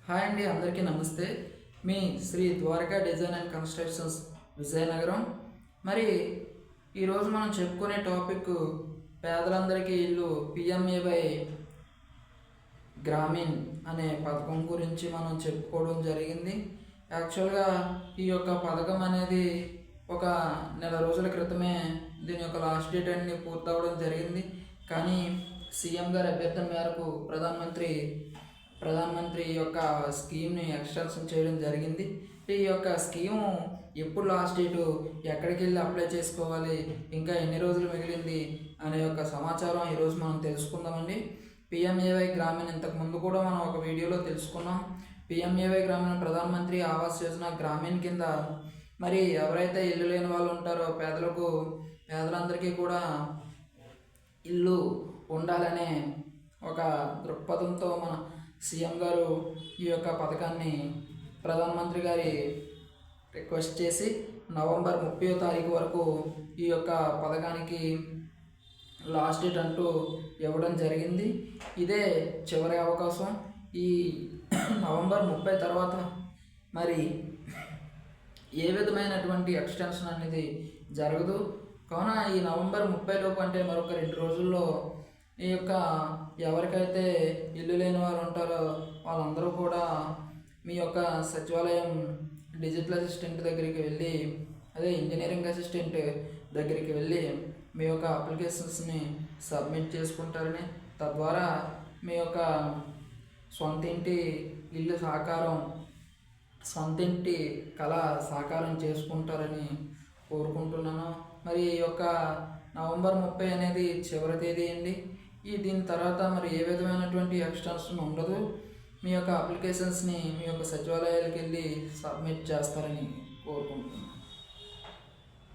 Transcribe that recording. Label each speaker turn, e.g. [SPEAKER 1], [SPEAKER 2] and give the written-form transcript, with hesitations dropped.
[SPEAKER 1] Hi అండి, అందరికీ నమస్తే. మీ Shri Dwaraka design and constructions Vizianagaram. మరి ఈరోజు మనం చెప్పుకునే టాపిక్ పేదలందరికీ ఇల్లు పిఎంఏవై గ్రామీణ్ అనే పథకం గురించి మనం చెప్పుకోవడం జరిగింది. యాక్చువల్గా ఈ యొక్క పథకం అనేది ఒక నెల రోజుల క్రితమే దీని యొక్క లాస్ట్ డేట్ అన్ని పూర్తవడం జరిగింది. కానీ సీఎం గారి అభ్యర్థన మేరకు ప్రధానమంత్రి యొక్క స్కీమ్ని ఎక్స్టెన్షన్ చేయడం జరిగింది. ఈ యొక్క స్కీము ఎప్పుడు లాస్ట్ డేటు, ఎక్కడికి వెళ్ళి అప్లై చేసుకోవాలి, ఇంకా ఎన్ని రోజులు మిగిలింది అనే యొక్క సమాచారం ఈరోజు మనం తెలుసుకుందామండి. పిఎంఏవై గ్రామీణ్ ఇంతకుముందు కూడా మనం ఒక వీడియోలో తెలుసుకున్నాం. పిఎంఏవై గ్రామీణ్ ప్రధానమంత్రి ఆవాస్ యోజన గ్రామీణ్ కింద మరి ఎవరైతే ఇల్లు లేని వాళ్ళు ఉంటారో పేదలందరికీ కూడా ఇల్లు ఉండాలనే ఒక దృక్పథంతో మన సీఎం గారు ఈ యొక్క పథకాన్ని ప్రధానమంత్రి గారి రిక్వెస్ట్ చేసి నవంబర్ 30వ తారీఖు వరకు ఈ యొక్క పథకానికి లాస్ట్ డేట్ అంటూ ఇవ్వడం జరిగింది. ఇదే చివరి అవకాశం. ఈ నవంబర్ 30 తర్వాత మరి ఏ విధమైనటువంటి ఎక్స్టెన్షన్ అనేది జరగదు. కావున ఈ నవంబర్ 30 లోపు అంటే మరొక 2 రోజుల్లో ఈ యొక్క ఎవరికైతే ఇల్లు లేని వారు ఉంటారో వాళ్ళందరూ కూడా మీ యొక్క సచివాలయం డిజిటల్ అసిస్టెంట్ దగ్గరికి వెళ్ళి, అదే ఇంజనీరింగ్ అసిస్టెంట్ దగ్గరికి వెళ్ళి మీ యొక్క అప్లికేషన్స్ని సబ్మిట్ చేసుకుంటారని, తద్వారా మీ యొక్క సొంతింటి కళ సాకారం చేసుకుంటారని కోరుకుంటున్నాను. మరి ఈ యొక్క నవంబర్ 30 అనేది చివరి తేదీ అండి. దీని తర్వాత మరి ఏ విధమైనటువంటి ఎక్స్టెన్షన్ ఉండదు. మీ యొక్క అప్లికేషన్స్ని మీ యొక్క సచివాలయాలకు వెళ్ళి సబ్మిట్ చేస్తారని కోరుకుంటున్నాను.